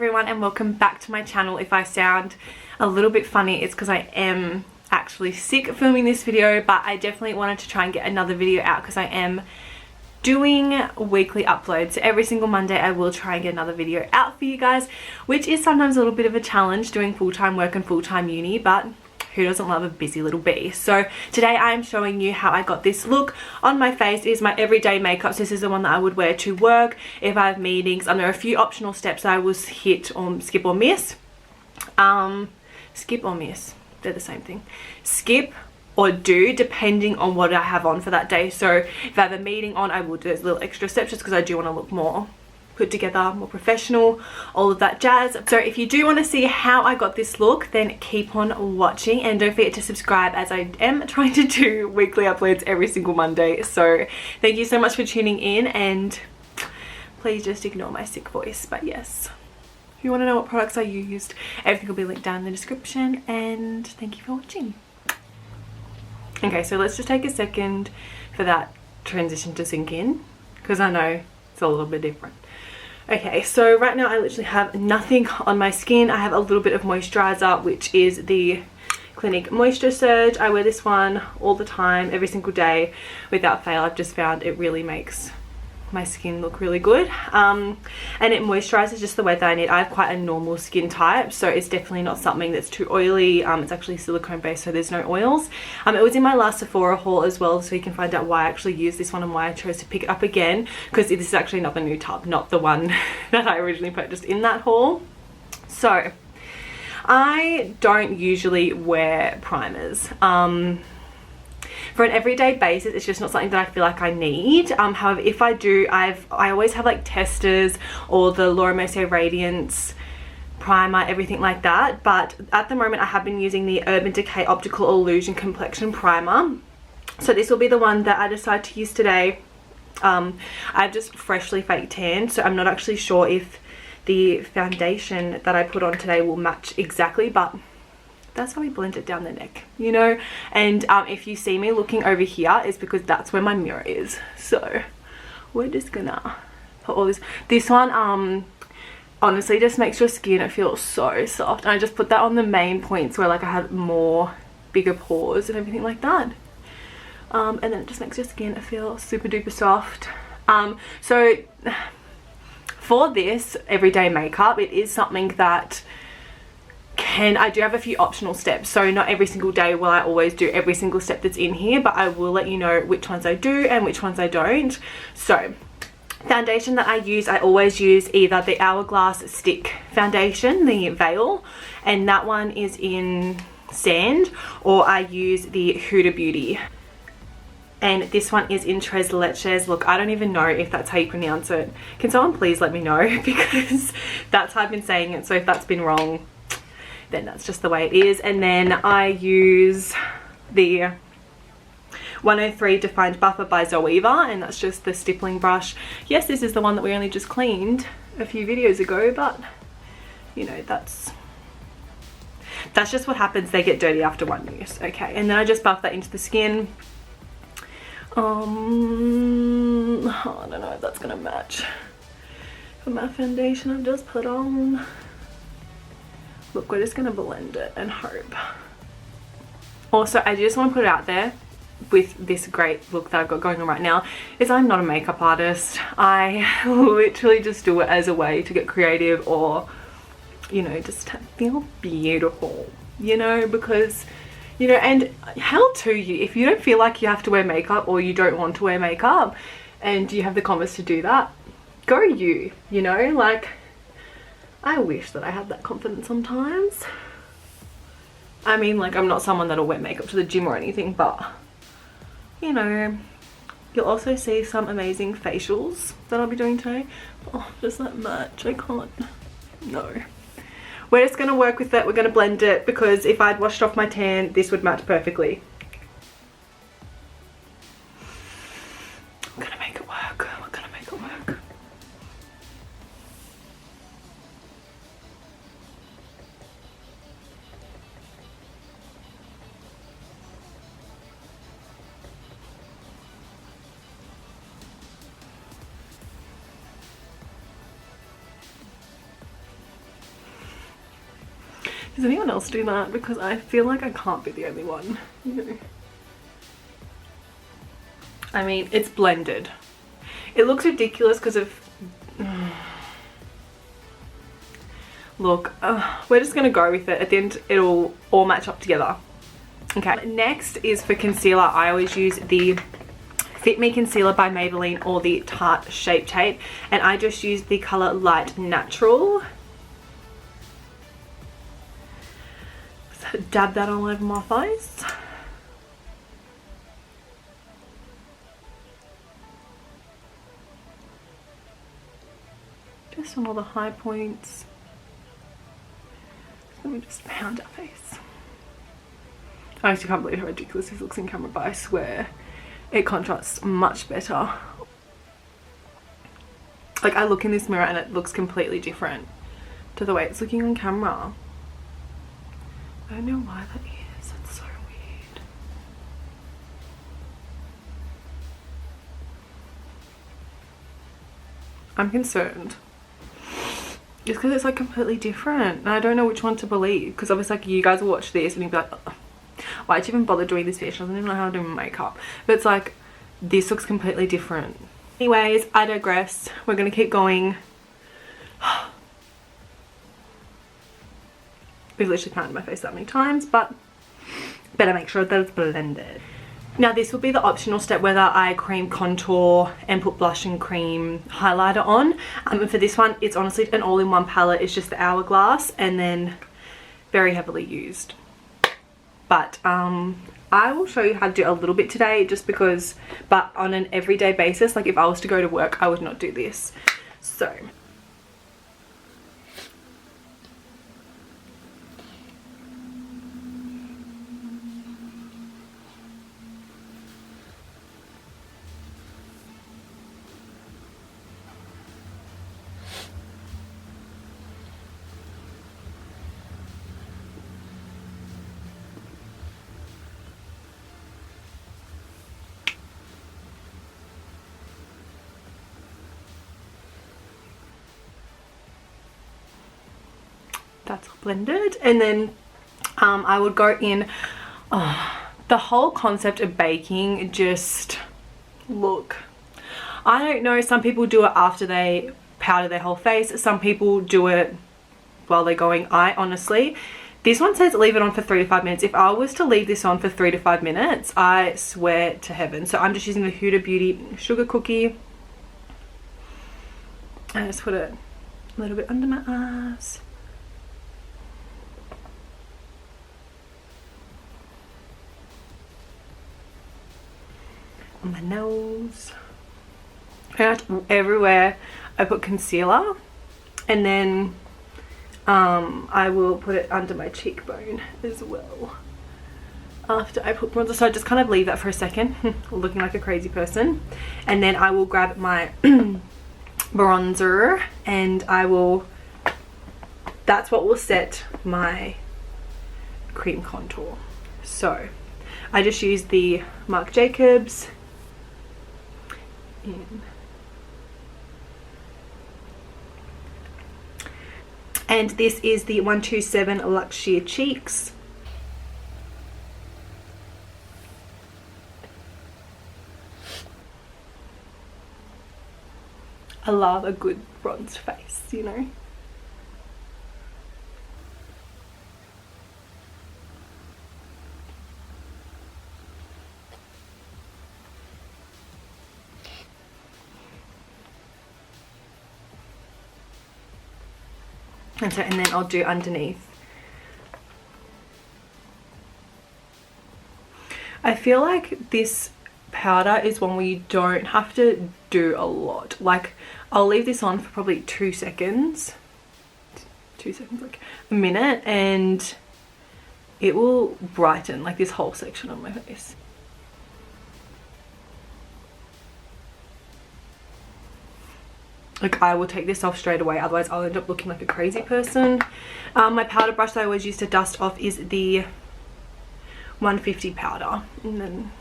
everyone and welcome back to my channel. If I sound a little bit funny, it's because I am actually sick filming this video, but I definitely wanted to try and get another video out because I am doing weekly uploads. So every single Monday I will try and get another video out for you guys, which is sometimes a little bit of a challenge doing full-time work and full-time uni, but who doesn't love a busy little bee? So today I am showing you how I got this look on my face. It is my everyday makeup. So this is the one that I would wear to work if I have meetings. There are a few optional steps that I will hit or skip or miss. Skip or miss, they're the same thing. Skip or do depending on what I have on for that day. So if I have a meeting on, I will do those little extra steps just because I do want to look more put together, more professional, all of that jazz. So if you do want to see how I got this look, then keep on watching and don't forget to subscribe, as I am trying to do weekly uploads every single Monday. So thank you so much for tuning in, and please just ignore my sick voice. But yes, if you want to know what products I used, everything will be linked down in the description, and thank you for watching. Okay, so let's just take a second for that transition to sink in, because I know it's a little bit different. Okay, so right now I literally have nothing on my skin. I have a little bit of moisturizer, which is the Clinique Moisture Surge. I wear this one all the time, every single day without fail. I've just found it really makes my skin look really good, and it moisturizes just the way that I need. I have quite a normal skin type, so it's definitely not something that's too oily. It's actually silicone based, so there's no oils. It was in my last Sephora haul as well, so you can find out why I actually used this one and why I chose to pick it up again, because this is actually not the new tub, not the one that I originally purchased in that haul. So I don't usually wear primers. For an everyday basis, it's just not something that I feel like I need. However, if I do, I always have like testers or the Laura Mercier Radiance primer, everything like that. But at the moment I have been using the Urban Decay Optical Illusion Complexion Primer. So this will be the one that I decided to use today. I've just freshly fake tanned, so I'm not actually sure if the foundation that I put on today will match exactly, but that's how we blend it down the neck, you know. And if you see me looking over here, it's because that's where my mirror is. So we're just gonna put all this one honestly just makes your skin feel so soft, and I just put that on the main points where like I have more bigger pores and everything like that, and then it just makes your skin feel super duper soft. So for this everyday makeup, it is something that I do have a few optional steps, so not every single day will I always do every single step that's in here, but I will let you know which ones I do and which ones I don't. So foundation that I use, I always use either the Hourglass Stick foundation, the Veil, and that one is in Sand, or I use the Huda Beauty, and this one is in Tres Leches. Look, I don't even know if that's how you pronounce it. Can someone please let me know, because that's how I've been saying it, so if that's been wrong, then that's just the way it is. And then I use the 103 Defined Buffer by Zoeva, and that's just the stippling brush. Yes, this is the one that we only just cleaned a few videos ago, but you know, that's just what happens. They get dirty after one use. Okay, and then I just buff that into the skin. I don't know if that's gonna match for my foundation I've just put on. Look, we're just gonna blend it and hope. Also, I just want to put it out there with this great look that I've got going on right now, is I'm not a makeup artist. I literally just do it as a way to get creative, or you know, just to feel beautiful, you know, because you know, and hell to you if you don't feel like you have to wear makeup, or you don't want to wear makeup and you have the confidence to do that, go you know, like I wish that I had that confidence sometimes. I mean, like, I'm not someone that'll wear makeup to the gym or anything, but you know, you'll also see some amazing facials that I'll be doing today. Oh, does that match? I can't. No. We're just gonna work with it. We're gonna blend it, because if I'd washed off my tan, this would match perfectly. I'm gonna make it work. We're gonna make it work. Does anyone else do that? Because I feel like I can't be the only one, you know. I mean, it's blended. It looks ridiculous because of... Look, we're just going to go with it. At the end, it'll all match up together. Okay, next is for concealer. I always use the Fit Me Concealer by Maybelline or the Tarte Shape Tape. And I just use the colour Light Natural. So dab that all over my face. Just on all the high points. Let me just pound our face. I actually can't believe how ridiculous this looks in camera, but I swear it contrasts much better. Like, I look in this mirror and it looks completely different to the way it's looking on camera. I don't know why that is. That's so weird. I'm concerned. Just because it's like completely different and I don't know which one to believe, because obviously like you guys will watch this and you'll be like, oh, why'd you even bother doing this video? She doesn't even know how to do makeup. But it's like, this looks completely different. Anyways, I digress. We're gonna keep going. We've literally pounded my face that many times, but better make sure that it's blended. Now this will be the optional step whether I cream contour and put blush and cream highlighter on. And for this one, it's honestly an all-in-one palette. It's just the Hourglass and then very heavily used. But I will show you how to do a little bit today just because, but on an everyday basis, like if I was to go to work, I would not do this. So. That's all blended, and then I would go in. The whole concept of baking, just look, I don't know, some people do it after they powder their whole face, some people do it while they're going. I honestly, this one says leave it on for 3 to 5 minutes. If I was to leave this on for 3 to 5 minutes, I swear to heaven. So I'm just using the Huda Beauty Sugar Cookie. I just put it a little bit under my eyes. On my nose. Everywhere I put concealer, and then I will put it under my cheekbone as well after I put bronzer. So I just kind of leave that for a second looking like a crazy person, and then I will grab my bronzer and I will, that's what will set my cream contour. So I just use the Marc Jacobs in. And this is the 127 Luxe Sheer Cheeks. I love a good bronzed face, you know. And then I'll do underneath. I feel like this powder is one where you don't have to do a lot. Like, I'll leave this on for probably 2 seconds. 2 seconds, like a minute, and it will brighten like this whole section on my face. Like, I will take this off straight away, otherwise I'll end up looking like a crazy person. My powder brush that I always use to dust off is the 150 powder. And then,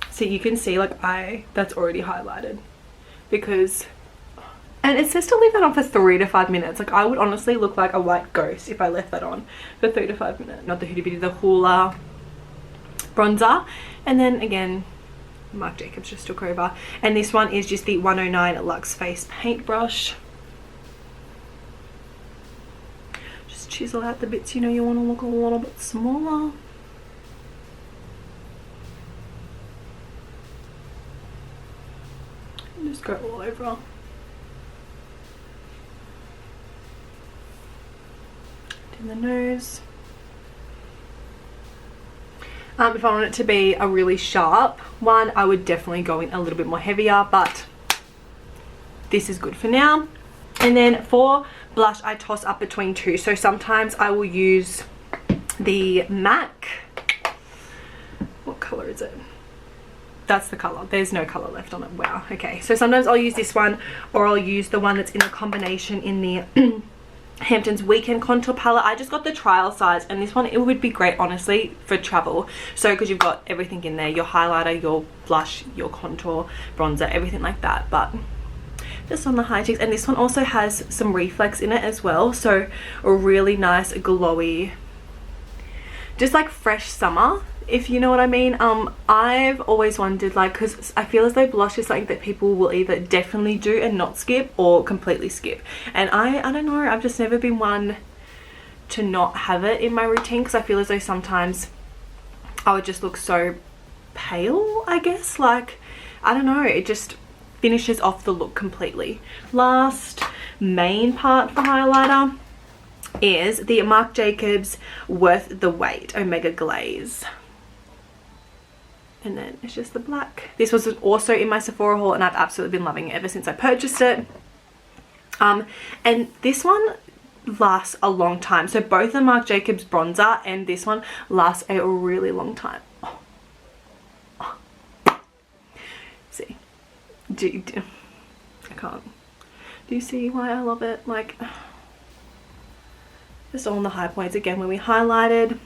so you can see, like, that's already highlighted because And it says to leave that on for 3 to 5 minutes. Like, I would honestly look like a white ghost if I left that on for 3 to 5 minutes. Not the Huda Beauty, the Hula bronzer. And then again, Marc Jacobs just took over. And this one is just the 109 Luxe Face Paintbrush. Just chisel out the bits, you know, you want to look a little bit smaller. And just go all over. In the nose. If I want it to be a really sharp one, I would definitely go in a little bit more heavier, but this is good for now. And then for blush, I toss up between two. So sometimes I will use the MAC. What color is it? That's the color. There's no color left on it. Wow. Okay. So sometimes I'll use this one, or I'll use the one that's in the combination in the Hampton's Weekend Contour Palette. I just got the trial size, and this one, it would be great honestly for travel. So because you've got everything in there, your highlighter, your blush, your contour, bronzer, everything like that. But just on the high cheeks. And this one also has some reflex in it as well, so a really nice glowy, just like fresh summer, if you know what I mean. I've always wondered, like, because I feel as though blush is something that people will either definitely do and not skip, or completely skip. And I don't know, I've just never been one to not have it in my routine, because I feel as though sometimes I would just look so pale, I guess. Like, I don't know, it just finishes off the look completely. Last main part for highlighter is the Marc Jacobs Worth the Wait Omega Glaze. And then it's just the black. This was also in my Sephora haul, and I've absolutely been loving it ever since I purchased it. And this one lasts a long time. So both the Marc Jacobs bronzer and this one lasts a really long time. See, I can't. Do you see why I love it? Like, just all in the high points again when we highlighted.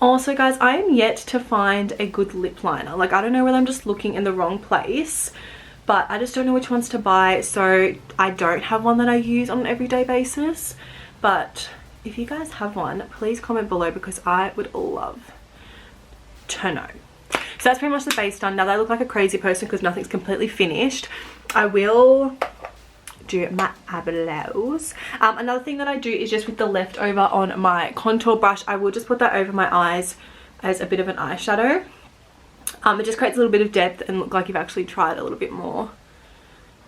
Also guys, I am yet to find a good lip liner. Like, I don't know whether I'm just looking in the wrong place, but I just don't know which ones to buy. So I don't have one that I use on an everyday basis. But if you guys have one, please comment below, because I would love to know. So that's pretty much the base done. Now that I look like a crazy person because nothing's completely finished, I will do my eyebrows. Another thing that I do is just with the leftover on my contour brush, I will just put that over my eyes as a bit of an eyeshadow. It just creates a little bit of depth and look like you've actually tried a little bit more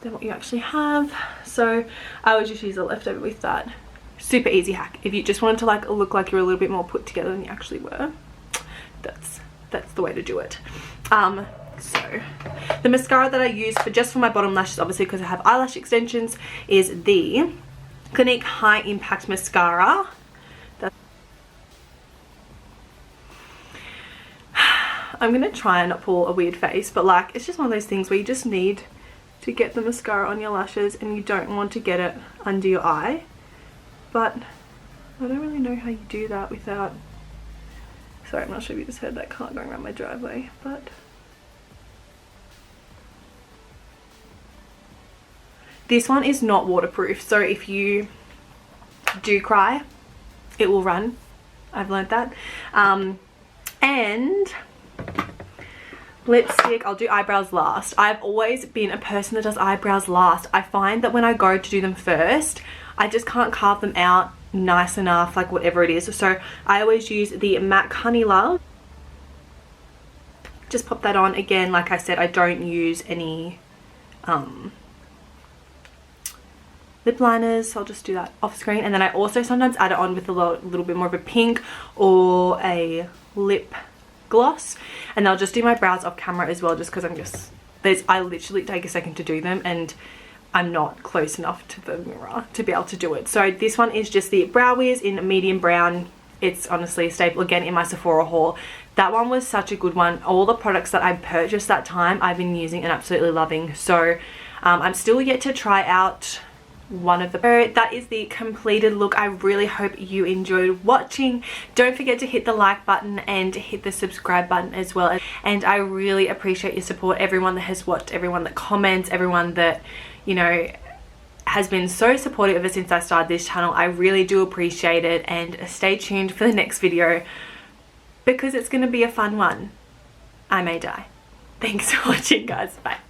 than what you actually have. So I would just use the leftover with that. Super easy hack. If you just wanted to like look like you're a little bit more put together than you actually were, that's the way to do it. So the mascara that I use for just for my bottom lashes, obviously because I have eyelash extensions, is the Clinique High Impact Mascara. I'm gonna try and not pull a weird face, but like, it's just one of those things where you just need to get the mascara on your lashes and you don't want to get it under your eye. But I don't really know how you do that without, sorry, I'm not sure if you just heard that car going around my driveway, but this one is not waterproof, so if you do cry, it will run. I've learned that. And lipstick, I'll do eyebrows last. I've always been a person that does eyebrows last. I find that when I go to do them first, I just can't carve them out nice enough, like whatever it is. So I always use the MAC Honeylove. Just pop that on. Again, like I said, I don't use any lip liners, so I'll just do that off screen. And then I also sometimes add it on with a little bit more of a pink or a lip gloss, and I'll just do my brows off camera as well, just because I'm just, I literally take a second to do them and I'm not close enough to the mirror to be able to do it. So this one is just the Brow Wiz in medium brown. It's honestly a staple, again, in my Sephora haul. That one was such a good one. All the products that I purchased that time I've been using and absolutely loving. So I'm still yet to try out one of the. So that is the completed look. I really hope you enjoyed watching. Don't forget to hit the like button and hit the subscribe button as well, and I really appreciate your support, everyone that has watched, everyone that comments, everyone that, you know, has been so supportive ever since I started this channel. I really do appreciate it, and stay tuned for the next video because it's going to be a fun one. I may die. Thanks for watching, guys. Bye.